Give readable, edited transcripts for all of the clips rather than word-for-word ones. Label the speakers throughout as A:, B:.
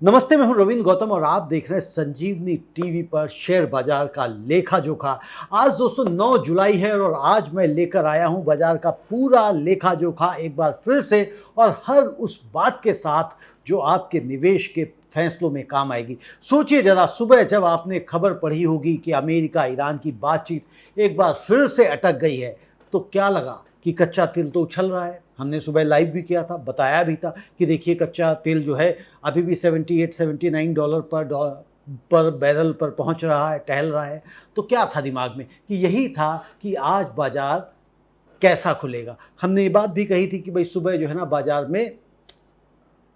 A: नमस्ते, मैं हूं रविंद्र गौतम और आप देख रहे हैं संजीवनी टीवी पर शेयर बाजार का लेखा जोखा। आज दोस्तों 9 जुलाई है और आज मैं लेकर आया हूं बाजार का पूरा लेखा जोखा एक बार फिर से, और हर उस बात के साथ जो आपके निवेश के फैसलों में काम आएगी। सोचिए जरा, सुबह जब आपने खबर पढ़ी होगी कि अमेरिका ईरान की बातचीत एक बार फिर से अटक गई है, तो क्या लगा कि कच्चा तेल तो उछल रहा है। हमने सुबह लाइव भी किया था, बताया भी था कि देखिए कच्चा तेल जो है अभी भी $78-79 पर बैरल पर पहुंच रहा है, टहल रहा है। तो क्या था दिमाग में कि यही था कि आज बाजार कैसा खुलेगा। हमने ये बात भी कही थी कि भाई सुबह जो है ना बाजार में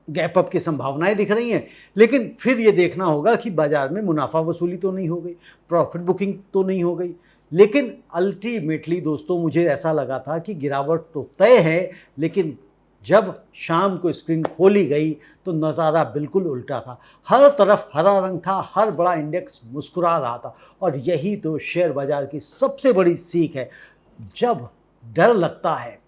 A: गैप अप की संभावनाएं दिख रही हैं, लेकिन फिर ये देखना होगा कि बाजार में मुनाफा वसूली तो नहीं हो गई, प्रॉफिट बुकिंग तो नहीं हो गई। लेकिन अल्टीमेटली दोस्तों मुझे ऐसा लगा था कि गिरावट तो तय है, लेकिन जब शाम को स्क्रीन खोली गई तो नज़ारा बिल्कुल उल्टा था। हर तरफ हरा रंग था, हर बड़ा इंडेक्स मुस्कुरा रहा था, और यही तो शेयर बाजार की सबसे बड़ी सीख है। जब डर लगता है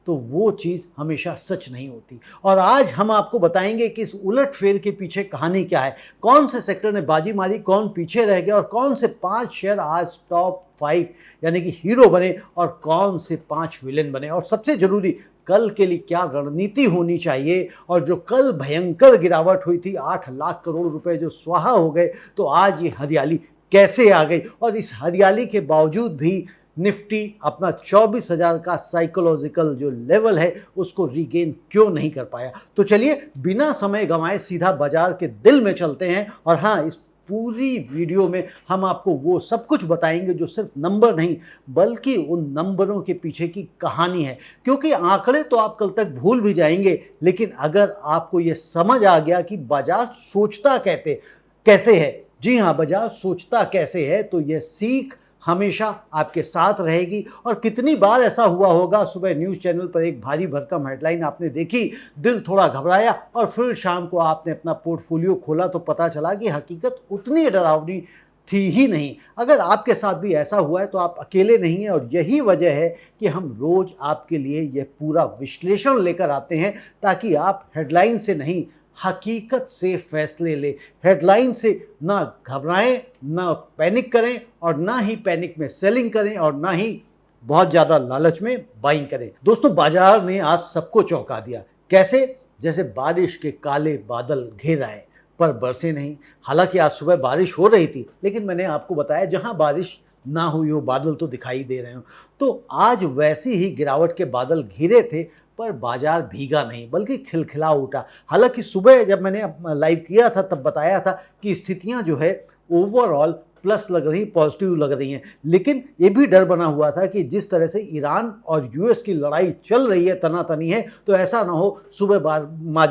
A: तो वो चीज़ हमेशा सच नहीं होती। और आज हम आपको बताएंगे कि इस उलटफेर के पीछे कहानी क्या है, कौन से सेक्टर ने बाजी मारी, कौन पीछे रह गया, और कौन से 5 शेयर आज टॉप 5 यानी कि हीरो बने, और कौन से 5 विलेन बने, और सबसे जरूरी कल के लिए क्या रणनीति होनी चाहिए। और जो कल भयंकर गिरावट हुई थी, 8 लाख करोड़ रुपए जो स्वाहा हो गए, तो आज ये हरियाली कैसे आ गई, और इस हरियाली के बावजूद भी निफ्टी अपना 24,000 का साइकोलॉजिकल जो लेवल है उसको रीगेन क्यों नहीं कर पाया। तो चलिए बिना समय गंवाए सीधा बाजार के दिल में चलते हैं। और हाँ, इस पूरी वीडियो में हम आपको वो सब कुछ बताएंगे जो सिर्फ नंबर नहीं बल्कि उन नंबरों के पीछे की कहानी है। क्योंकि आंकड़े तो आप कल तक भूल भी जाएंगे, लेकिन अगर आपको ये समझ आ गया कि बाजार सोचता कैसे है, जी हाँ बाजार सोचता कैसे है, तो यह सीख हमेशा आपके साथ रहेगी। और कितनी बार ऐसा हुआ होगा, सुबह न्यूज़ चैनल पर एक भारी भरकम हेडलाइन आपने देखी, दिल थोड़ा घबराया, और फिर शाम को आपने अपना पोर्टफोलियो खोला तो पता चला कि हकीकत उतनी डरावनी थी ही नहीं। अगर आपके साथ भी ऐसा हुआ है तो आप अकेले नहीं हैं, और यही वजह है कि हम रोज़ आपके लिए यह पूरा विश्लेषण लेकर आते हैं, ताकि आप हेडलाइन से नहीं हकीकत से फैसले ले। हेडलाइन से ना घबराएं, ना पैनिक करें, और ना ही पैनिक में सेलिंग करें, और ना ही बहुत ज़्यादा लालच में बाइंग करें। दोस्तों बाजार ने आज सबको चौंका दिया। कैसे? जैसे बारिश के काले बादल घेर आए पर बरसे नहीं। हालांकि आज सुबह बारिश हो रही थी, लेकिन मैंने आपको बताया जहां बारिश ना हुई हो, बादल तो दिखाई दे रहे हो। तो आज वैसी ही गिरावट के बादल घिरे थे, पर बाजार भीगा नहीं बल्कि खिलखिला उठा। हालांकि सुबह जब मैंने लाइव किया था तब बताया था कि स्थितियां जो है ओवरऑल प्लस लग रही, पॉजिटिव लग रही हैं, लेकिन ये भी डर बना हुआ था कि जिस तरह से ईरान और यूएस की लड़ाई चल रही है, तनातनी है, तो ऐसा ना हो सुबह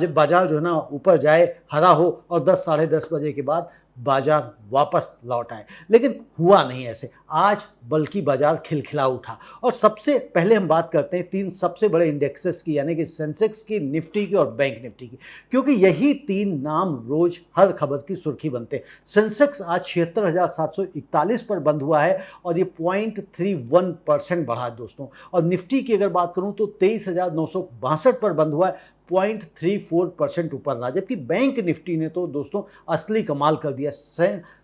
A: बाजार जो है ना ऊपर जाए, हरा हो, और 10 साढ़े 10 बजे के बाद बाजार वापस लौट आए। लेकिन हुआ नहीं ऐसे आज, बल्कि बाजार खिलखिला उठा। और सबसे पहले हम बात करते हैं 3 सबसे बड़े इंडेक्सेस की, यानी कि सेंसेक्स की, निफ्टी की और बैंक निफ्टी की, क्योंकि यही 3 नाम रोज हर खबर की सुर्खी बनते हैं। सेंसेक्स आज 76,741 पर बंद हुआ है, और ये 0.31% बढ़ा दोस्तों। और निफ्टी की अगर बात करूं तो 23,962 पर बंद हुआ है, 0.34% ऊपर रहा। जबकि बैंक निफ्टी ने तो दोस्तों असली कमाल कर दिया,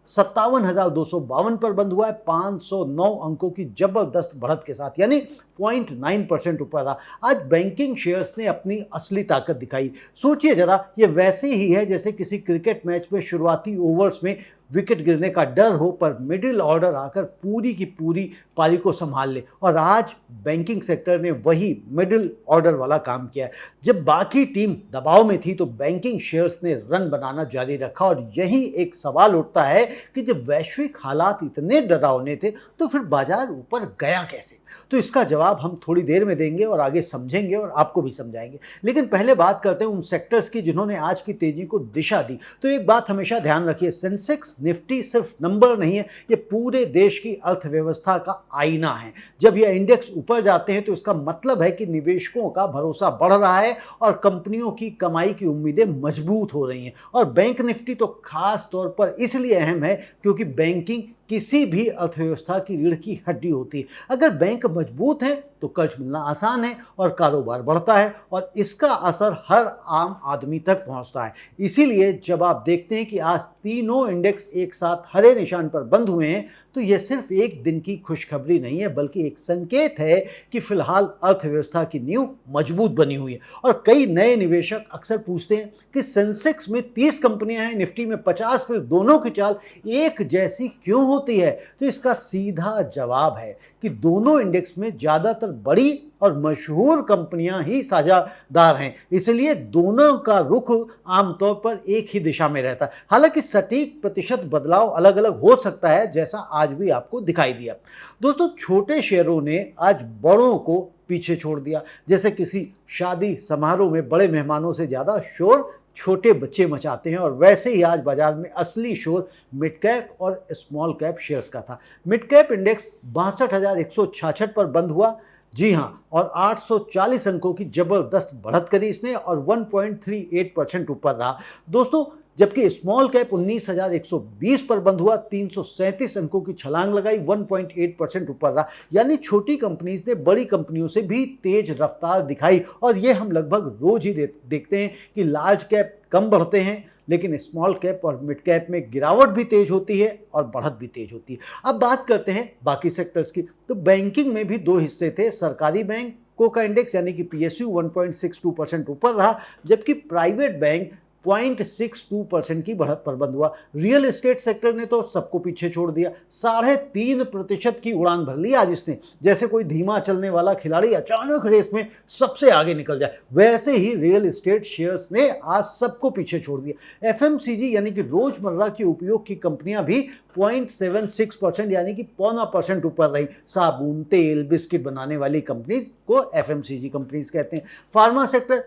A: 57,252 पर बंद हुआ है, 509 अंकों की जबरदस्त बढ़त के साथ, यानी 0.9% ऊपर रहा। आज बैंकिंग शेयर्स ने अपनी असली ताकत दिखाई। सोचिए जरा, ये वैसे ही है जैसे किसी क्रिकेट मैच में शुरुआती ओवर्स में विकेट गिरने का डर हो, पर मिडिल ऑर्डर आकर पूरी की पूरी पारी को संभाल ले। और आज बैंकिंग सेक्टर ने वही मिडिल ऑर्डर वाला काम किया है। जब बाकी टीम दबाव में थी तो बैंकिंग शेयर्स ने रन बनाना जारी रखा। और यही एक सवाल उठता है कि जब वैश्विक हालात इतने डरावने थे तो फिर बाजार ऊपर गया कैसे? तो इसका जवाब हम थोड़ी देर में देंगे और आगे समझेंगे और आपको भी समझाएंगे। लेकिन पहले बात करते हैं उन सेक्टर्स की जिन्होंने आज की तेजी को दिशा दी। तो एक बात हमेशा ध्यान रखिए, सेंसेक्स निफ्टी सिर्फ नंबर नहीं है, ये पूरे देश की अर्थव्यवस्था का आईना है। जब ये इंडेक्स ऊपर जाते हैं तो इसका मतलब है कि निवेशकों का भरोसा बढ़ रहा है और कंपनियों की कमाई की उम्मीदें मजबूत हो रही हैं। और बैंक निफ्टी तो खास तौर पर इसलिए अहम है क्योंकि बैंकिंग किसी भी अर्थव्यवस्था की रीढ़ की हड्डी होती है। अगर बैंक मजबूत हैं तो कर्ज मिलना आसान है और कारोबार बढ़ता है और इसका असर हर आम आदमी तक पहुंचता है। इसीलिए जब आप देखते हैं कि आज तीनों इंडेक्स एक साथ हरे निशान पर बंद हुए हैं तो यह सिर्फ एक दिन की खुशखबरी नहीं है, बल्कि एक संकेत है कि फिलहाल अर्थव्यवस्था की नींव मजबूत बनी हुई है। और कई नए निवेशक अक्सर पूछते हैं कि सेंसेक्स में 30 कंपनियां हैं, निफ्टी में 50, फिर दोनों की चाल एक जैसी क्यों होती है? तो इसका सीधा जवाब है कि दोनों इंडेक्स में ज्यादातर बड़ी और मशहूर कंपनियां ही साझेदार हैं, इसलिए दोनों का रुख आमतौर पर एक ही दिशा में रहता है। हालांकि सटीक प्रतिशत बदलाव अलग अलग हो सकता है, जैसा आज भी आपको दिखाई दिया। दोस्तों, छोटे शेयरों ने आज बड़ों को पीछे छोड़ दिया। जैसे किसी शादी समारोह में बड़े मेहमानों से ज्यादा शोर छोटे बच्चे मचाते हैं, और वैसे ही आज बाजार में असली शोर मिड कैप और स्मॉल कैप शेयर्स का था। मिड कैप इंडेक्स 62,166 पर बंद हुआ, जी हाँ, और 840 अंकों की जबरदस्त बढ़त करी इसने और 1.38% ऊपर रहा। दोस्तों, जबकि स्मॉल कैप 19,120 पर बंद हुआ, 337 अंकों की छलांग लगाई, 1.8% ऊपर रहा। यानी छोटी कंपनीज ने बड़ी कंपनियों से भी तेज रफ्तार दिखाई, और ये हम लगभग रोज ही देखते हैं कि लार्ज कैप कम बढ़ते हैं, लेकिन स्मॉल कैप और मिड कैप में गिरावट भी तेज होती है और बढ़त भी तेज होती है। अब बात करते हैं बाकी सेक्टर्स की। तो बैंकिंग में भी दो हिस्से थे। सरकारी बैंकों का इंडेक्स यानी कि PSU 1.62% ऊपर रहा, जबकि प्राइवेट बैंक 0.62% की बढ़त पर बंद हुआ। रियल एस्टेट सेक्टर ने तो सबको पीछे छोड़ दिया, 3.5% की उड़ान भर ली आज इसने। जैसे कोई धीमा चलने वाला खिलाड़ी अचानक रेस में सबसे आगे निकल जाए, वैसे ही रियल एस्टेट शेयर्स ने आज सबको पीछे छोड़ दिया। FMCG यानी कि रोजमर्रा के उपयोग की कंपनियां भी 0.76% यानी कि 0.25% ऊपर रही। साबुन, तेल, बिस्किट बनाने वाली कंपनीज को FMCG कंपनीज कहते हैं। फार्मा सेक्टर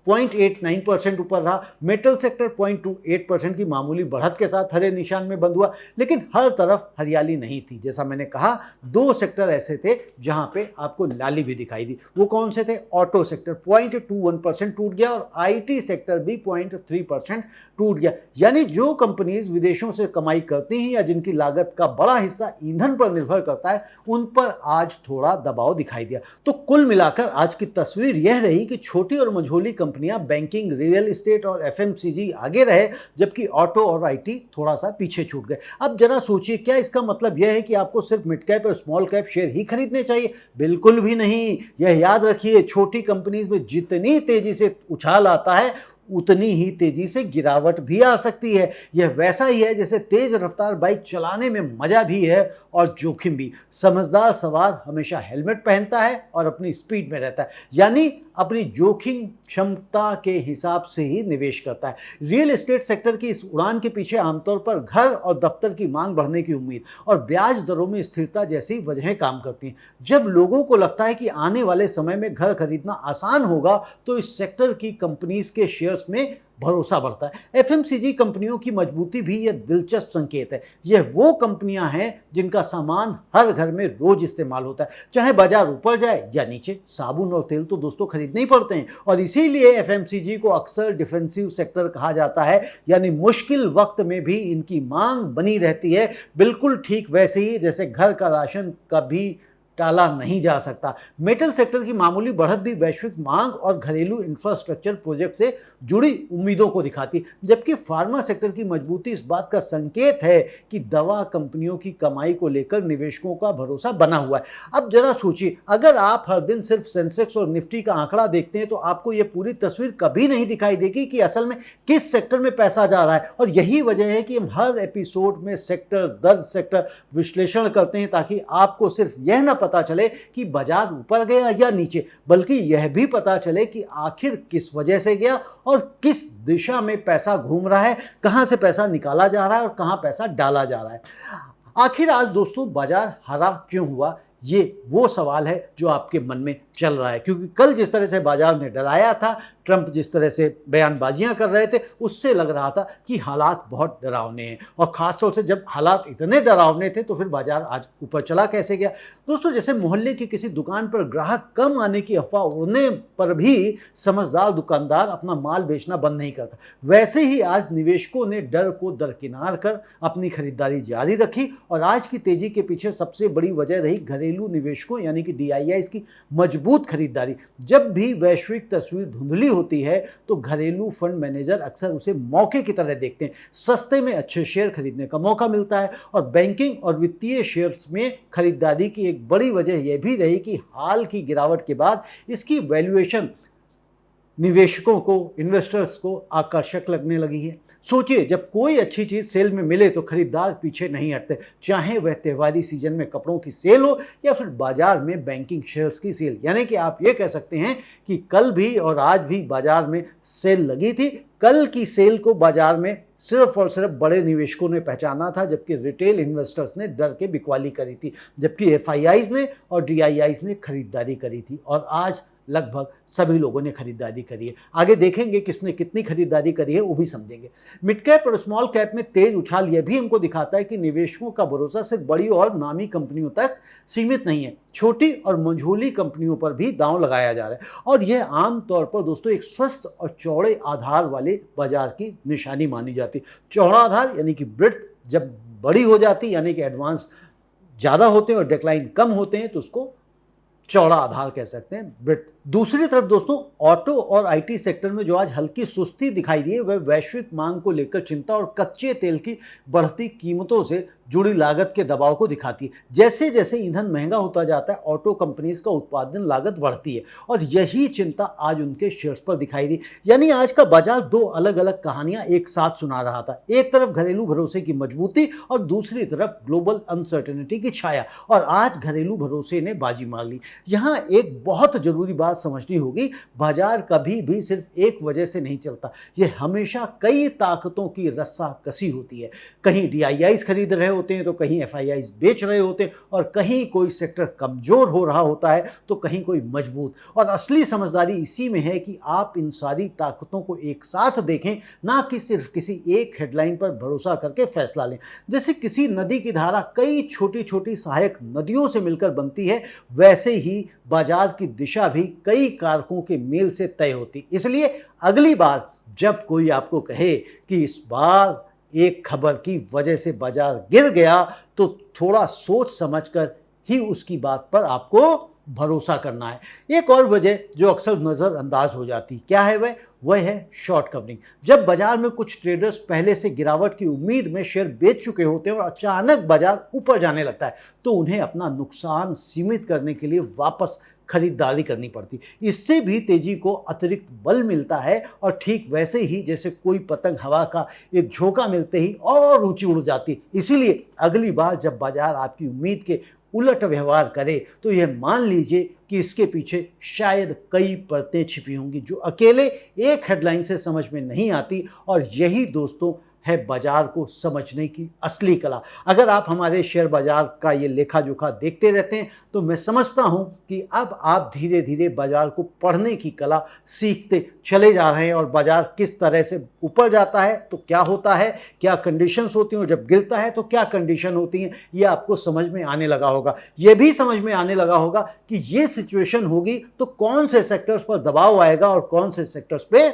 A: 0.89% ऊपर रहा। मेटल सेक्टर 0.28% की मामूली बढ़त के साथ हरे निशान में बंद हुआ, लेकिन हर तरफ हरियाली नहीं थी। जैसा मैंने कहा, दो सेक्टर ऐसे थे जहां पे आपको लाली भी दिखाई दी। वो कौन से थे? ऑटो सेक्टर 0.21% टूट गया और IT सेक्टर भी 0.3% टूट गया। यानी जो कंपनीज विदेशों से कमाई करती हैं या जिनकी लागत का बड़ा हिस्सा ईंधन पर निर्भर करता है, उन पर आज थोड़ा दबाव दिखाई दिया। तो कुल मिलाकर आज की तस्वीर यह रही कि छोटी और मझोली कंपनियां बैंकिंग, रियल एस्टेट और FMCG आगे रहे, जबकि ऑटो और IT थोड़ा सा पीछे छूट गए। अब जरा सोचिए, क्या इसका मतलब यह है कि आपको सिर्फ मिड कैप और स्मॉल कैप शेयर ही खरीदने चाहिए? बिल्कुल भी नहीं। यह याद रखिए, छोटी कंपनीज में जितनी तेजी से उछाल आता है उतनी ही तेजी से गिरावट भी आ सकती है। यह वैसा ही है जैसे तेज रफ्तार बाइक चलाने में मजा भी है और जोखिम भी। समझदार सवार हमेशा हेलमेट पहनता है और अपनी स्पीड में रहता है, यानी अपनी जोखिम क्षमता के हिसाब से ही निवेश करता है। रियल एस्टेट सेक्टर की इस उड़ान के पीछे आमतौर पर घर और दफ्तर की मांग बढ़ने की उम्मीद और ब्याज दरों में स्थिरता जैसी वजहें काम करती हैं। जब लोगों को लगता है कि आने वाले समय में घर खरीदना आसान होगा, तो इस सेक्टर की कंपनीज के शेयर्स में भरोसा बढ़ता है। FMCG कंपनियों की मजबूती भी यह दिलचस्प संकेत है। यह वो कंपनियां हैं जिनका सामान हर घर में रोज इस्तेमाल होता है, चाहे बाजार ऊपर जाए या नीचे। साबुन और तेल तो दोस्तों खरीदने ही पड़ते हैं, और इसीलिए FMCG को अक्सर डिफेंसिव सेक्टर कहा जाता है, यानी मुश्किल वक्त में भी इनकी मांग बनी रहती है। बिल्कुल ठीक वैसे ही जैसे घर का राशन कभी टाला नहीं जा सकता। मेटल सेक्टर की मामूली बढ़त भी वैश्विक मांग और घरेलू इंफ्रास्ट्रक्चर प्रोजेक्ट से जुड़ी उम्मीदों को दिखाती, जबकि फार्मा सेक्टर की मजबूती इस बात का संकेत है कि दवा कंपनियों की कमाई को लेकर निवेशकों का भरोसा बना हुआ है। अब जरा सोचिए, अगर आप हर दिन सिर्फ सेंसेक्स और निफ्टी का आंकड़ा देखते हैं तो आपको यह पूरी तस्वीर कभी नहीं दिखाई देगी कि असल में किस सेक्टर में पैसा जा रहा है। और यही वजह है कि हम हर एपिसोड में सेक्टर दर सेक्टर विश्लेषण करते हैं, ताकि आपको सिर्फ यह ना पता चले कि बाजार ऊपर गया या नीचे, बल्कि यह भी पता चले कि आखिर किस वजह से गया और किस दिशा में पैसा घूम रहा है, कहां से पैसा निकाला जा रहा है और कहां पैसा डाला जा रहा है। आखिर आज दोस्तों बाजार हरा क्यों हुआ? ये वो सवाल है जो आपके मन में चल रहा है, क्योंकि कल जिस तरह से बाजार ने डराया था, ट्रंप जिस तरह से बयानबाजियां कर रहे थे, उससे लग रहा था कि हालात बहुत डरावने हैं। और खासतौर से जब हालात इतने डरावने थे तो फिर बाजार आज ऊपर चला कैसे गया। दोस्तों, जैसे मोहल्ले की किसी दुकान पर ग्राहक कम आने की अफवाह उड़ने पर भी समझदार दुकानदार अपना माल बेचना बंद नहीं करता, वैसे ही आज निवेशकों ने डर को दरकिनार कर अपनी खरीदारी जारी रखी। और आज की तेजी के पीछे सबसे बड़ी वजह रही घरेलू निवेशकों यानी कि DIIs की मजबूत खरीदारी। जब भी वैश्विक तस्वीर धुंधली होती है तो घरेलू फंड मैनेजर अक्सर उसे मौके की तरह देखते हैं। सस्ते में अच्छे शेयर खरीदने का मौका मिलता है। और बैंकिंग और वित्तीय शेयर्स में खरीदारी की एक बड़ी वजह यह भी रही कि हाल की गिरावट के बाद इसकी वैल्यूएशन निवेशकों को, इन्वेस्टर्स को आकर्षक लगने लगी है। सोचिए, जब कोई अच्छी चीज सेल में मिले तो खरीदार पीछे नहीं हटते, चाहे वह त्योहारी सीजन में कपड़ों की सेल हो या फिर बाजार में बैंकिंग शेयर्स की सेल। यानी कि आप ये कह सकते हैं कि कल भी और आज भी बाजार में सेल लगी थी। कल की सेल को बाजार में सिर्फ और सिर्फ बड़े निवेशकों ने पहचाना था, जबकि रिटेल इन्वेस्टर्स ने डर के बिकवाली करी थी, जबकि FIIs ने और DIIs ने खरीदारी करी थी। और आज लगभग सभी लोगों ने खरीदारी करी है। आगे देखेंगे किसने कितनी खरीदारी करी है, वो भी समझेंगे। मिड कैप और स्मॉल कैप में तेज उछाल यह भी हमको दिखाता है कि निवेशकों का भरोसा सिर्फ बड़ी और नामी कंपनियों तक सीमित नहीं है, छोटी और मंझोली कंपनियों पर भी दांव लगाया जा रहा है। और यह आमतौर पर दोस्तों एक स्वस्थ और चौड़े आधार वाले बाजार की निशानी मानी जाती है। चौड़ा आधार यानी कि ब्रेड्थ जब बड़ी हो जाती यानी कि एडवांस ज़्यादा होते हैं और डिक्लाइन कम होते हैं तो उसको चौड़ा आधार कह सकते हैं, ब्रेड्थ। दूसरी तरफ दोस्तों, ऑटो और IT सेक्टर में जो आज हल्की सुस्ती दिखाई दी है वह वैश्विक मांग को लेकर चिंता और कच्चे तेल की बढ़ती कीमतों से जुड़ी लागत के दबाव को दिखाती है। जैसे जैसे ईंधन महंगा होता जाता है, ऑटो कंपनीज का उत्पादन लागत बढ़ती है और यही चिंता आज उनके शेयर्स पर दिखाई दी। यानी आज का बाजार दो अलग अलग कहानियां एक साथ सुना रहा था। एक तरफ घरेलू भरोसे की मजबूती और दूसरी तरफ ग्लोबल अनसर्टेनिटी की छाया। और आज घरेलू भरोसे ने बाजी मार ली। यहाँ एक बहुत जरूरी बात समझनी होगी, बाजार कभी भी सिर्फ एक वजह से नहीं चलता, यह हमेशा कई ताकतों की रस्साकसी होती है। कहीं DIIs खरीद रहे होते हैं तो कहीं FIIs बेच रहे होते हैं, और कहीं कोई सेक्टर कमजोर हो रहा होता है तो कहीं कोई मजबूत। और असली समझदारी इसी में है कि आप इन सारी ताकतों को एक साथ देखें, ना कि सिर्फ किसी एक हेडलाइन पर भरोसा करके फैसला लें। जैसे किसी नदी की धारा कई छोटी छोटी सहायक नदियों से मिलकर बनती है, वैसे ही बाजार की दिशा भी कई कारकों के मेल से तय होती। इसलिए अगली बार जब कोई आपको कहे कि इस बार एक खबर की वजह से बाजार गिर गया, तो थोड़ा सोच समझकर ही उसकी बात पर आपको भरोसा करना है। एक और वजह जो अक्सर नज़रअंदाज हो जाती क्या है, वह है शॉर्ट कवरिंग। जब बाजार में कुछ ट्रेडर्स पहले से गिरावट की उम्मीद में शेयर बेच चुके होते हैं और अचानक बाजार ऊपर जाने लगता है, तो उन्हें अपना नुकसान सीमित करने के लिए वापस खरीदारी करनी पड़ती। इससे भी तेजी को अतिरिक्त बल मिलता है, और ठीक वैसे ही जैसे कोई पतंग हवा का एक झोंका मिलते ही और ऊंची उड़ जाती। इसीलिए अगली बार जब बाजार आपकी उम्मीद के उलट व्यवहार करे तो यह मान लीजिए कि इसके पीछे शायद कई परतें छिपी होंगी जो अकेले एक हेडलाइन से समझ में नहीं आती। और यही दोस्तों है बाजार को समझने की असली कला। अगर आप हमारे शेयर बाजार का ये लेखा जोखा देखते रहते हैं तो मैं समझता हूं कि अब आप धीरे धीरे बाजार को पढ़ने की कला सीखते चले जा रहे हैं, और बाजार किस तरह से ऊपर जाता है तो क्या होता है, क्या कंडीशंस होती हैं, और जब गिरता है तो क्या कंडीशन होती हैं, ये आपको समझ में आने लगा होगा। ये भी समझ में आने लगा होगा कि ये सिचुएशन होगी तो कौन से सेक्टर्स पर दबाव आएगा और कौन से सेक्टर्स पे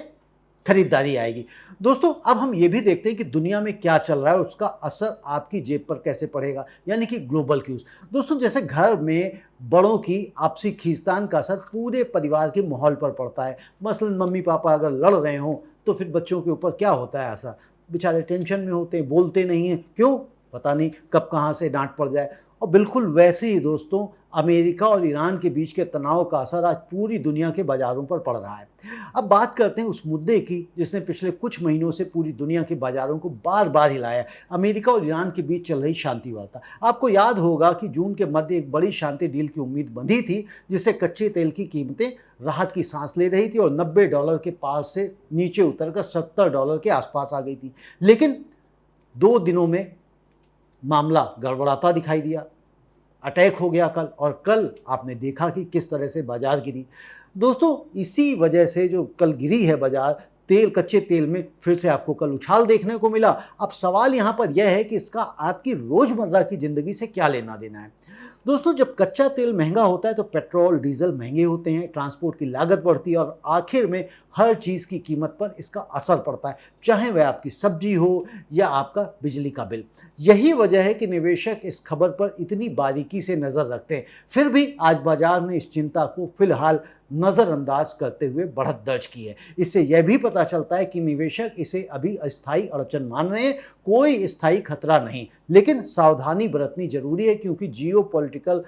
A: खरीदारी आएगी। दोस्तों, अब हम ये भी देखते हैं कि दुनिया में क्या चल रहा है, उसका असर आपकी जेब पर कैसे पड़ेगा, यानी कि ग्लोबल क्यूज। दोस्तों, जैसे घर में बड़ों की आपसी खींचतान का असर पूरे परिवार के माहौल पर पड़ता है। मसलन मम्मी पापा अगर लड़ रहे हों तो फिर बच्चों के ऊपर क्या होता है असर, बेचारे टेंशन में होते हैं, बोलते नहीं हैं। क्यों? पता नहीं कब कहाँ से डांट पड़ जाए। और बिल्कुल वैसे ही दोस्तों, अमेरिका और ईरान के बीच के तनाव का असर आज पूरी दुनिया के बाजारों पर पड़ रहा है। अब बात करते हैं उस मुद्दे की जिसने पिछले कुछ महीनों से पूरी दुनिया के बाजारों को बार बार हिलाया, अमेरिका और ईरान के बीच चल रही शांति वार्ता। आपको याद होगा कि जून के मध्य एक बड़ी शांति डील की उम्मीद बंधी थी, जिससे कच्चे तेल की कीमतें राहत की सांस ले रही थी और $90 के पार से नीचे उतरकर $70 के आसपास आ गई थी। लेकिन 2 दिनों में मामला गड़बड़ाता दिखाई दिया। अटैक हो गया कल, और कल आपने देखा कि किस तरह से बाजार गिरी। दोस्तों इसी वजह से जो कल गिरी है बाजार, तेल, कच्चे तेल में फिर से आपको कल उछाल देखने को मिला। अब सवाल यहाँ पर यह है कि इसका आपकी रोजमर्रा की जिंदगी से क्या लेना देना है। दोस्तों जब कच्चा तेल महंगा होता है तो पेट्रोल डीजल महंगे होते हैं, ट्रांसपोर्ट की लागत बढ़ती है और आखिर में हर चीज़ की कीमत पर इसका असर पड़ता है, चाहे वह आपकी सब्जी हो या आपका बिजली का बिल। यही वजह है कि निवेशक इस खबर पर इतनी बारीकी से नज़र रखते हैं। फिर भी आज बाजार ने इस चिंता को फिलहाल नज़रअंदाज करते हुए बढ़त दर्ज की है। इससे यह भी पता चलता है कि निवेशक इसे अभी अस्थायी अड़चन मान रहे हैं, कोई स्थायी खतरा नहीं। लेकिन सावधानी बरतनी जरूरी है क्योंकि जियोपॉलिटिकल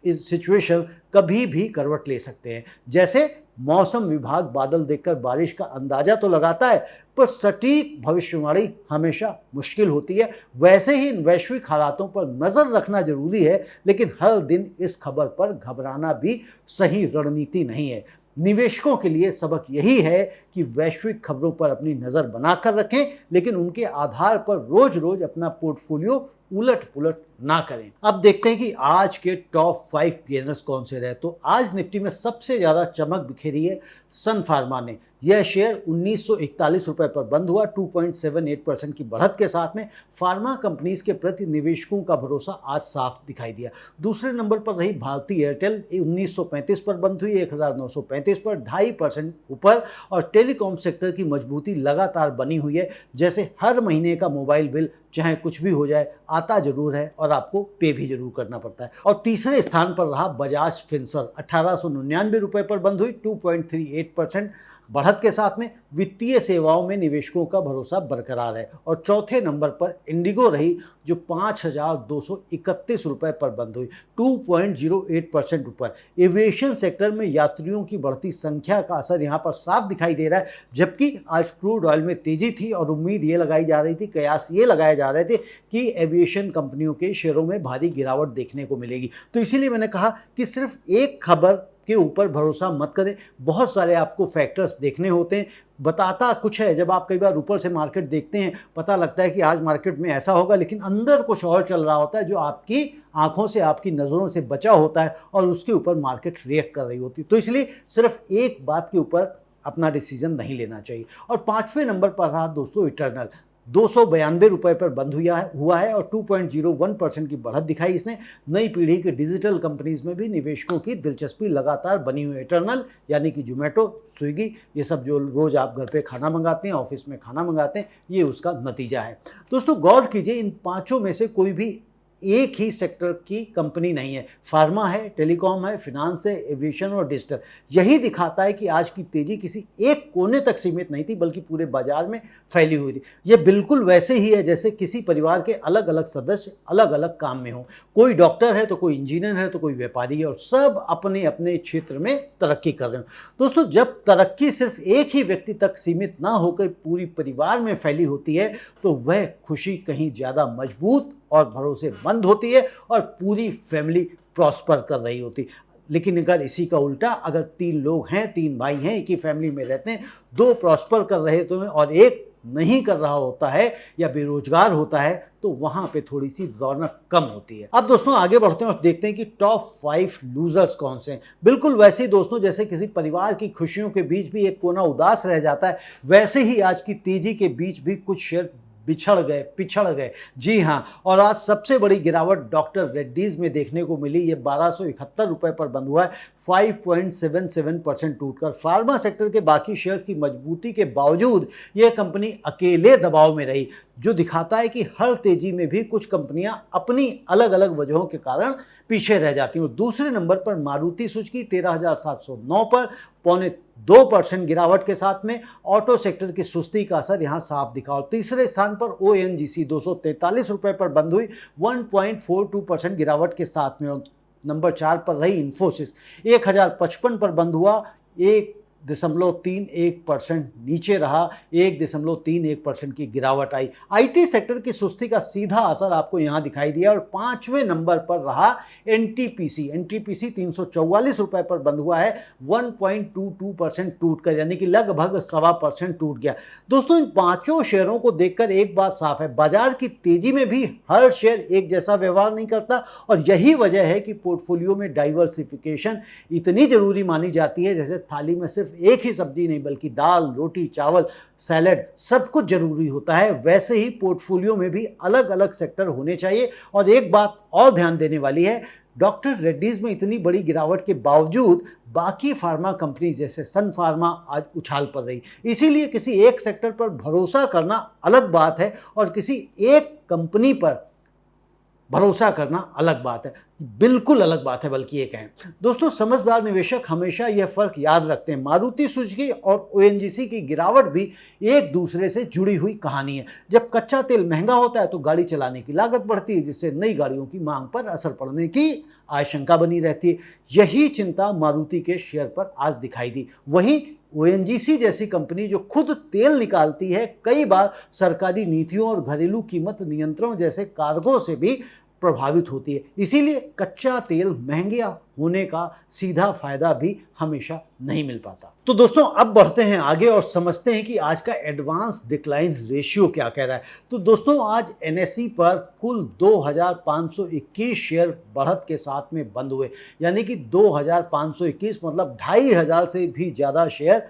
A: इस सिचुएशन कभी भी करवट ले सकते हैं। जैसे मौसम विभाग बादल देखकर बारिश का अंदाजा तो लगाता है, पर सटीक भविष्यवाणी हमेशा मुश्किल होती है। वैसे ही इन वैश्विक हालातों पर नजर रखना जरूरी है, लेकिन हर दिन इस खबर पर घबराना भी सही रणनीति नहीं है। निवेशकों के लिए सबक यही है कि वैश्विक खबरों पर अपनी नजर बनाकर रखें, लेकिन उनके आधार पर रोज रोज अपना पोर्टफोलियो उलट पुलट ना करें। अब देखते हैं कि आज के टॉप 5 गेनर्स कौन से रहे। तो आज निफ्टी में सबसे ज्यादा चमक बिखेरी है सन फार्मा ने। यह शेयर 1941 रुपए पर बंद हुआ। 2.78% की बढ़त के साथ में फार्मा कंपनीज के प्रति निवेशकों का भरोसा आज साफ दिखाई दिया। दूसरे नंबर पर रही भारती एयरटेल, 1935 पर बंद हुई, 1935 पर 2.5% ऊपर। और टेलीकॉम सेक्टर की मजबूती लगातार बनी हुई है। जैसे हर महीने का मोबाइल बिल चाहे कुछ भी हो जाए आता जरूर है और आपको पे भी जरूर करना पड़ता है। और तीसरे स्थान पर रहा बजाज फिनसर्व, 1899 रुपए पर बंद हुई। 2.38% बढ़त के साथ में वित्तीय सेवाओं में निवेशकों का भरोसा बरकरार है। और चौथे नंबर पर इंडिगो रही जो 5,231 रुपए पर बंद हुई, 2.08% ऊपर। एविएशन सेक्टर में यात्रियों की बढ़ती संख्या का असर यहाँ पर साफ दिखाई दे रहा है। जबकि आज क्रूड ऑयल में तेजी थी और उम्मीद ये लगाई जा रही थी, कयास ये लगाए जा रहे थे कि एविएशन कंपनियों के शेयरों में भारी गिरावट देखने को मिलेगी। तो इसीलिए मैंने कहा कि सिर्फ एक खबर के ऊपर भरोसा मत करें, बहुत सारे आपको फैक्टर्स देखने होते हैं। बताता कुछ है, जब आप कई बार ऊपर से मार्केट देखते हैं पता लगता है कि आज मार्केट में ऐसा होगा, लेकिन अंदर कुछ और चल रहा होता है जो आपकी आंखों से, आपकी नज़रों से बचा होता है और उसके ऊपर मार्केट रिएक्ट कर रही होती है। तो इसलिए सिर्फ एक बात के ऊपर अपना डिसीजन नहीं लेना चाहिए। और 5वें नंबर पर रहा दोस्तों इटर्नल, 292 रुपए पर बंद हुआ है और 2.01% की बढ़त दिखाई इसने। नई पीढ़ी के डिजिटल कंपनीज में भी निवेशकों की दिलचस्पी लगातार बनी हुई है। इटर्नल यानी कि जोमेटो, स्विगी, ये सब जो रोज आप घर पे खाना मंगाते हैं, ऑफिस में खाना मंगाते हैं, ये उसका नतीजा है। दोस्तों गौर कीजिए, इन पांचों में से कोई भी एक ही सेक्टर की कंपनी नहीं है। फार्मा है, टेलीकॉम है, फिनांस है, एविएशन और डिजिटल। यही दिखाता है कि आज की तेजी किसी एक कोने तक सीमित नहीं थी, बल्कि पूरे बाजार में फैली हुई थी। यह बिल्कुल वैसे ही है जैसे किसी परिवार के अलग अलग सदस्य अलग अलग काम में हो। कोई डॉक्टर है तो कोई इंजीनियर है तो कोई व्यापारी है, और सब अपने अपने क्षेत्र में तरक्की कर रहे हैं। दोस्तों जब तरक्की सिर्फ एक ही व्यक्ति तक सीमित ना होकर पूरी परिवार में फैली होती है तो वह खुशी कहीं ज़्यादा मजबूत और भरोसेमंद होती है और पूरी फैमिली प्रॉस्पर कर रही होती। लेकिन अगर इसी का उल्टा, अगर 3 लोग हैं, 3 भाई हैं, एक ही फैमिली में रहते हैं, 2 प्रॉस्पर कर रहे होते हैं और एक नहीं कर रहा होता है या बेरोजगार होता है, तो वहां पे थोड़ी सी रौनक कम होती है। अब दोस्तों आगे बढ़ते हैं और देखते हैं कि टॉप 5 लूजर्स कौन से हैं। बिल्कुल वैसे ही दोस्तों जैसे किसी परिवार की खुशियों के बीच भी एक कोना उदास रह जाता है, वैसे ही आज की तेजी के बीच भी कुछ शेयर पिछड़ गए। जी हाँ, और आज सबसे बड़ी गिरावट डॉक्टर रेड्डीज में देखने को मिली। ये 1271 रुपए पर बंद हुआ है, 5.77% टूटकर। फार्मा सेक्टर के बाकी शेयर्स की मजबूती के बावजूद यह कंपनी अकेले दबाव में रही, जो दिखाता है कि हर तेजी में भी कुछ कंपनियां अपनी अलग अलग वजहों के कारण पीछे रह जाती हैं। दूसरे नंबर पर मारुति सुजुकी 13,709 पर 0.2% गिरावट के साथ में ऑटो सेक्टर की सुस्ती का असर यहां साफ दिखा। और तीसरे स्थान पर ONGC 243 रुपए पर बंद हुई, 1.42% गिरावट के साथ में। नंबर 4 पर रही इंफोसिस, 1055 पर बंद हुआ, 0.31% नीचे रहा, 1.31% की गिरावट आई। आईटी सेक्टर की सुस्ती का सीधा असर आपको यहाँ दिखाई दिया और 5वें नंबर पर रहा एनटीपीसी। एनटीपीसी 344 रुपए पर बंद हुआ है, 1.22% टूटकर, यानी कि लगभग 1.25% टूट गया। दोस्तों इन पांचों शेयरों को देखकर एक बात साफ है, बाजार की तेजी में भी हर शेयर एक जैसा व्यवहार नहीं करता और यही वजह है कि पोर्टफोलियो में डाइवर्सिफिकेशन इतनी जरूरी मानी जाती है। जैसे थाली में सिर्फ एक ही सब्जी नहीं बल्कि दाल, रोटी, चावल, सैलेड सब कुछ जरूरी होता है, वैसे ही पोर्टफोलियो में भी अलग अलग सेक्टर होने चाहिए। और एक बात और ध्यान देने वाली है, डॉक्टर रेड्डीज में इतनी बड़ी गिरावट के बावजूद बाकी फार्मा कंपनी जैसे सन फार्मा आज उछाल पड़ रही। इसीलिए किसी एक सेक्टर पर भरोसा करना अलग बात है और किसी एक कंपनी पर भरोसा करना अलग बात है, बिल्कुल अलग बात है, बल्कि ये कहें। दोस्तों समझदार निवेशक हमेशा यह फर्क याद रखते हैं, मारुति सुजुकी और ओएनजीसी की गिरावट भी एक दूसरे से जुड़ी हुई कहानी है। जब कच्चा तेल महंगा होता है तो गाड़ी चलाने की लागत बढ़ती है, जिससे नई गाड़ियों की मांग पर असर पड़ने की आशंका बनी रहती है। यही चिंता मारुति के शेयर पर आज दिखाई दी। वहीं ओएनजीसी जैसी कंपनी जो खुद तेल निकालती है, कई बार सरकारी नीतियों और घरेलू कीमत नियंत्रण जैसे कारकों से भी प्रभावित होती है। इसीलिए कच्चा तेल महंगा होने का सीधा फायदा भी हमेशा नहीं मिल पाता। तो दोस्तों अब बढ़ते हैं आगे और समझते हैं कि आज का एडवांस डिक्लाइन रेशियो क्या कह रहा है। तो दोस्तों आज एनएसई पर कुल 2521 शेयर बढ़त के साथ में बंद हुए, यानी कि 2521 मतलब 2500 से भी ज़्यादा शेयर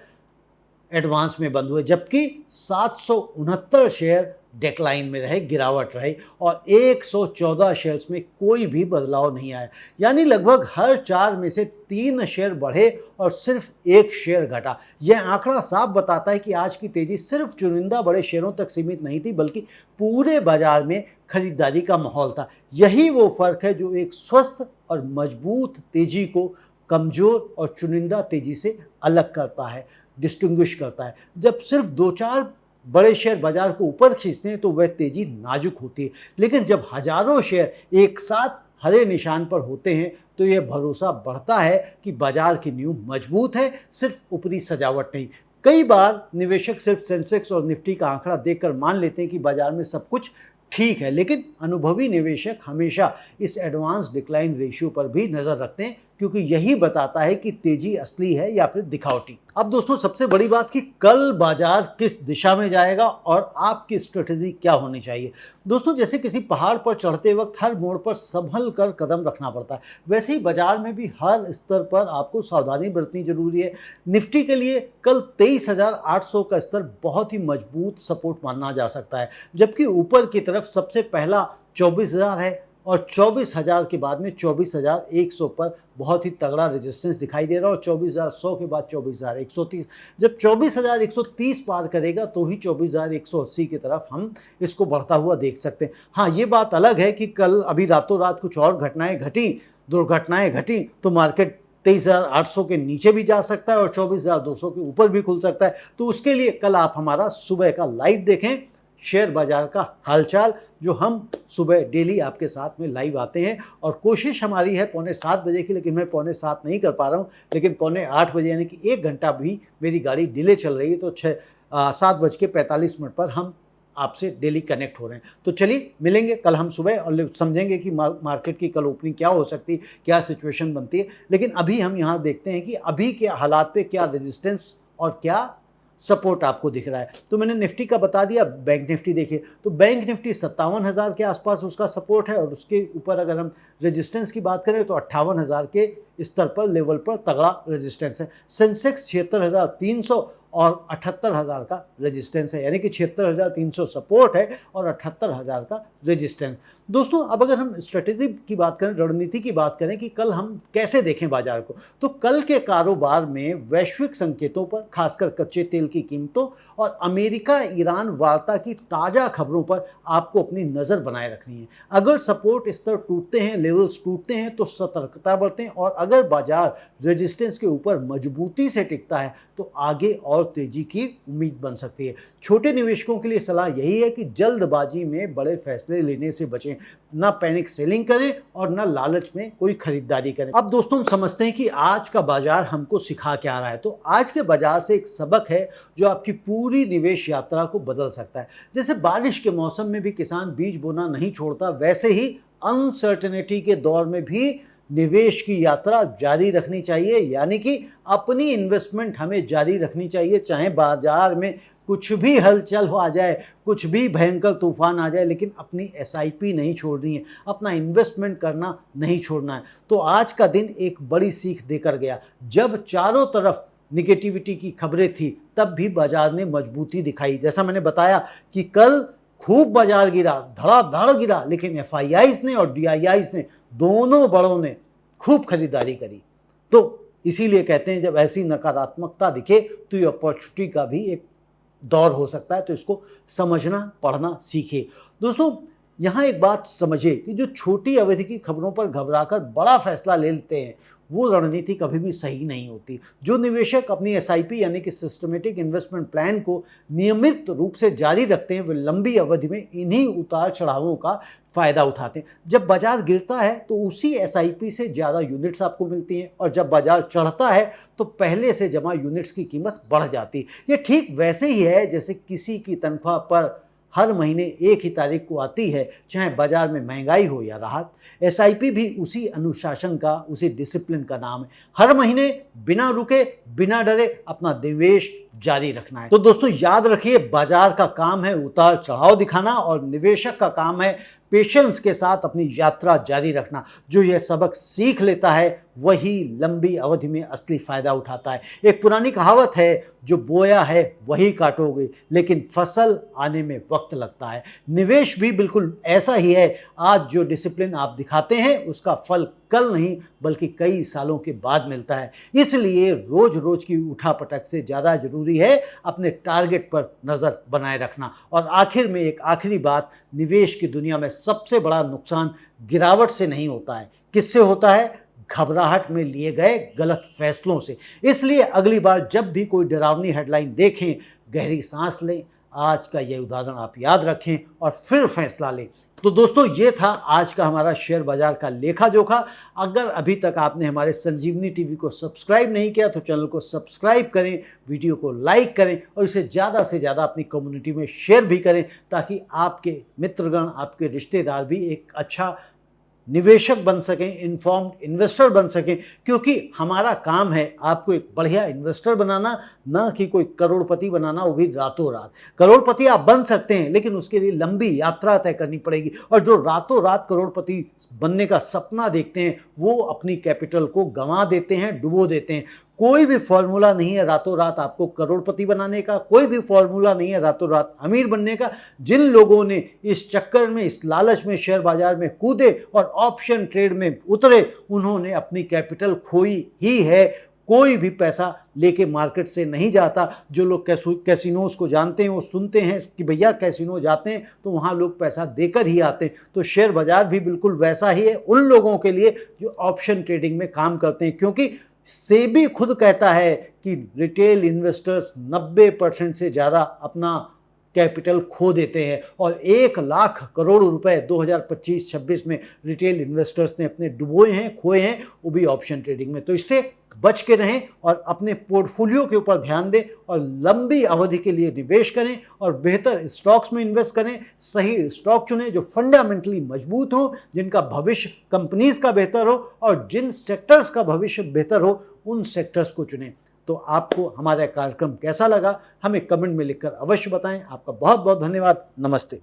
A: एडवांस में बंद हुए, जबकि 769 शेयर डेक्लाइन में रहे, गिरावट रही और 114 शेयर्स में कोई भी बदलाव नहीं आया। यानी लगभग हर 4 में से 3 शेयर बढ़े और सिर्फ 1 शेयर घटा। यह आंकड़ा साफ बताता है कि आज की तेजी सिर्फ चुनिंदा बड़े शेयरों तक सीमित नहीं थी, बल्कि पूरे बाजार में खरीदारी का माहौल था। यही वो फर्क है जो एक स्वस्थ और मजबूत तेजी को कमजोर और चुनिंदा तेजी से अलग करता है, डिस्टिंग्विश करता है। जब सिर्फ 2-4 बड़े शेयर बाजार को ऊपर खींचते हैं तो वह तेजी नाजुक होती है, लेकिन जब हजारों शेयर एक साथ हरे निशान पर होते हैं तो यह भरोसा बढ़ता है कि बाजार की नींव मजबूत है, सिर्फ ऊपरी सजावट नहीं। कई बार निवेशक सिर्फ सेंसेक्स और निफ्टी का आंकड़ा देखकर मान लेते हैं कि बाजार में सब कुछ ठीक है, लेकिन अनुभवी निवेशक हमेशा इस एडवांस डिक्लाइन रेशियो पर भी नजर रखते हैं, क्योंकि यही बताता है कि तेजी असली है या फिर दिखावटी। अब दोस्तों सबसे बड़ी बात कि कल बाजार किस दिशा में जाएगा और आपकी स्ट्रेटेजी क्या होनी चाहिए। दोस्तों जैसे किसी पहाड़ पर चढ़ते वक्त हर मोड़ पर संभल कर कदम रखना पड़ता है, वैसे ही बाजार में भी हर स्तर पर आपको सावधानी बरतनी जरूरी है। निफ्टी के लिए कल 23,800 का स्तर बहुत ही मजबूत सपोर्ट माना जा सकता है, जबकि ऊपर की तरफ सबसे पहला 24,000 है और 24,000 के बाद में 24,100 पर बहुत ही तगड़ा रेजिस्टेंस दिखाई दे रहा है और 24,100 के बाद 24,130। जब 24,130 पार करेगा तो ही 24,180 की तरफ हम इसको बढ़ता हुआ देख सकते हैं। हाँ, ये बात अलग है कि कल अभी रातों रात कुछ और घटनाएं घटी, दुर्घटनाएं घटी तो मार्केट 23,800 के नीचे भी जा सकता है और 24,200 के ऊपर भी खुल सकता है। तो उसके लिए कल आप हमारा सुबह का लाइव देखें, शेयर बाजार का हालचाल, जो हम सुबह डेली आपके साथ में लाइव आते हैं। और कोशिश हमारी है 7:15 बजे की, लेकिन मैं 7:15 नहीं कर पा रहा हूँ, लेकिन 7:45 बजे यानी कि 1 घंटा भी मेरी गाड़ी डिले चल रही है, तो 7:45 पर हम आपसे डेली कनेक्ट हो रहे हैं। तो चलिए मिलेंगे कल हम सुबह और समझेंगे कि मार्केट की कल ओपनिंग क्या हो सकती है, क्या सिचुएशन बनती है। लेकिन अभी हम यहाँ देखते हैं कि अभी के हालात पे क्या रेजिस्टेंस और क्या सपोर्ट आपको दिख रहा है। तो मैंने निफ्टी का बता दिया। बैंक निफ्टी देखिए तो बैंक निफ्टी 57,000 के आसपास उसका सपोर्ट है और उसके ऊपर अगर हम रेजिस्टेंस की बात करें तो 58,000 के स्तर पर लेवल पर तगड़ा रेजिस्टेंस है। सेंसेक्स 76,300 और 78,000 का रेजिस्टेंस है, यानी कि 76,300 सपोर्ट है और 78,000 का रेजिस्टेंस। दोस्तों अब अगर हम स्ट्रेटेजी की बात करें, रणनीति की बात करें कि कल हम कैसे देखें बाजार को, तो कल के कारोबार में वैश्विक संकेतों पर, खासकर कच्चे तेल की कीमतों और अमेरिका ईरान वार्ता की ताज़ा खबरों पर आपको अपनी नज़र बनाए रखनी है। अगर सपोर्ट स्तर टूटते हैं, लेवल्स टूटते हैं तो सतर्कता बरतें और अगर बाजार रेजिस्टेंस के ऊपर मजबूती से टिकता है तो आगे और और तेजी की उम्मीद बन सकती है। छोटे निवेशकों के लिए सलाह यही है कि जल्दबाजी में बड़े फैसले लेने से बचें, ना पैनिक सेलिंग करें और ना लालच में कोई खरीदारी करें। अब दोस्तों हम समझते हैं कि आज का बाजार हमको सिखा क्या रहा है। तो आज के बाजार से एक सबक है जो आपकी पूरी निवेश यात्रा को बदल सकता है। जैसे बारिश के मौसम में भी किसान बीज बोना नहीं छोड़ता, वैसे ही अनसर्टेनिटी के दौर में भी निवेश की यात्रा जारी रखनी चाहिए। यानी कि अपनी इन्वेस्टमेंट हमें जारी रखनी चाहिए, चाहे बाजार में कुछ भी हलचल हो आ जाए, कुछ भी भयंकर तूफान आ जाए, लेकिन अपनी एसआईपी नहीं छोड़नी है, अपना इन्वेस्टमेंट करना नहीं छोड़ना है। तो आज का दिन एक बड़ी सीख देकर गया। जब चारों तरफ निगेटिविटी की खबरें थी तब भी बाजार ने मजबूती दिखाई। जैसा मैंने बताया कि कल खूब बाजार गिरा, धड़ाधड़ गिरा, लेकिन एफआईआईज ने और डीआईआईज ने, दोनों बड़ों ने खूब खरीदारी करी। तो इसीलिए कहते हैं जब ऐसी नकारात्मकता दिखे तो ये अपॉर्चुनिटी का भी एक दौर हो सकता है। तो इसको समझना, पढ़ना सीखिए। दोस्तों यहाँ एक बात समझिए कि जो छोटी अवधि की खबरों पर घबराकर बड़ा फैसला ले लेते हैं वो रणनीति कभी भी सही नहीं होती। जो निवेशक अपनी एसआईपी यानी कि सिस्टमेटिक इन्वेस्टमेंट प्लान को नियमित रूप से जारी रखते हैं वे लंबी अवधि में इन्हीं उतार चढ़ावों का फ़ायदा उठाते हैं। जब बाजार गिरता है तो उसी एसआईपी से ज़्यादा यूनिट्स आपको मिलती हैं और जब बाजार चढ़ता है तो पहले से जमा यूनिट्स की कीमत बढ़ जाती है। ये ठीक वैसे ही है जैसे किसी की तनख्वाह पर हर महीने एक ही तारीख को आती है, चाहे बाजार में महंगाई हो या राहत। एसआईपी भी उसी अनुशासन का, उसी डिसिप्लिन का नाम है। हर महीने बिना रुके, बिना डरे अपना निवेश जारी रखना है। तो दोस्तों याद रखिए, बाजार का काम है उतार चढ़ाव दिखाना और निवेशक का काम है पेशेंस के साथ अपनी यात्रा जारी रखना। जो यह सबक सीख लेता है वही लंबी अवधि में असली फायदा उठाता है। एक पुरानी कहावत है, जो बोया है वही काटोगे, लेकिन फसल आने में वक्त लगता है। निवेश भी बिल्कुल ऐसा ही है। आज जो डिसिप्लिन आप दिखाते हैं उसका फल कल नहीं बल्कि कई सालों के बाद मिलता है। इसलिए रोज रोज की उठापटक से ज़्यादा जरूरी है अपने टारगेट पर नज़र बनाए रखना। और आखिर में एक आखिरी बात, निवेश की दुनिया में सबसे बड़ा नुकसान गिरावट से नहीं होता है। किससे होता है? घबराहट में लिए गए गलत फैसलों से। इसलिए अगली बार जब भी कोई डरावनी हेडलाइन देखें, गहरी सांस लें, आज का ये उदाहरण आप याद रखें और फिर फैसला लें। तो दोस्तों ये था आज का हमारा शेयर बाजार का लेखा जोखा। अगर अभी तक आपने हमारे संजीवनी टीवी को सब्सक्राइब नहीं किया तो चैनल को सब्सक्राइब करें, वीडियो को लाइक करें और इसे ज़्यादा से ज़्यादा अपनी कम्युनिटी में शेयर भी करें, ताकि आपके मित्रगण, आपके रिश्तेदार भी एक अच्छा निवेशक बन सकें, इन्फॉर्म्ड इन्वेस्टर बन सकें। क्योंकि हमारा काम है आपको एक बढ़िया इन्वेस्टर बनाना, ना कि कोई करोड़पति बनाना, वो भी रातों रात। करोड़पति आप बन सकते हैं लेकिन उसके लिए लंबी यात्रा तय करनी पड़ेगी। और जो रातों रात करोड़पति बनने का सपना देखते हैं वो अपनी कैपिटल को गंवा देते हैं, डुबो देते हैं। कोई भी फॉर्मूला नहीं है रातों रात आपको करोड़पति बनाने का, कोई भी फॉर्मूला नहीं है रातों रात अमीर बनने का। जिन लोगों ने इस चक्कर में, इस लालच में शेयर बाजार में कूदे और ऑप्शन ट्रेड में उतरे, उन्होंने अपनी कैपिटल खोई ही है। कोई भी पैसा लेके मार्केट से नहीं जाता। जो लोग कैसीनोज को जानते हैं वो सुनते हैं कि भैया कैसीनो जाते हैं तो वहाँ लोग पैसा देकर ही आते हैं। तो शेयर बाजार भी बिल्कुल वैसा ही है उन लोगों के लिए जो ऑप्शन ट्रेडिंग में काम करते हैं। क्योंकि सेबी खुद कहता है कि रिटेल इन्वेस्टर्स 90% से ज़्यादा अपना कैपिटल खो देते हैं और 1 लाख करोड़ रुपए 2025-26 में रिटेल इन्वेस्टर्स ने अपने डुबोए हैं, खोए हैं, वो भी ऑप्शन ट्रेडिंग में। तो इससे बच के रहें और अपने पोर्टफोलियो के ऊपर ध्यान दें और लंबी अवधि के लिए निवेश करें और बेहतर स्टॉक्स में इन्वेस्ट करें। सही स्टॉक चुनें जो फंडामेंटली मजबूत हो, जिनका भविष्य कंपनीज का बेहतर हो और जिन सेक्टर्स का भविष्य बेहतर हो उन सेक्टर्स को चुनें। तो आपको हमारा कार्यक्रम कैसा लगा हमें कमेंट में लिखकर अवश्य बताएं। आपका बहुत बहुत धन्यवाद। नमस्ते।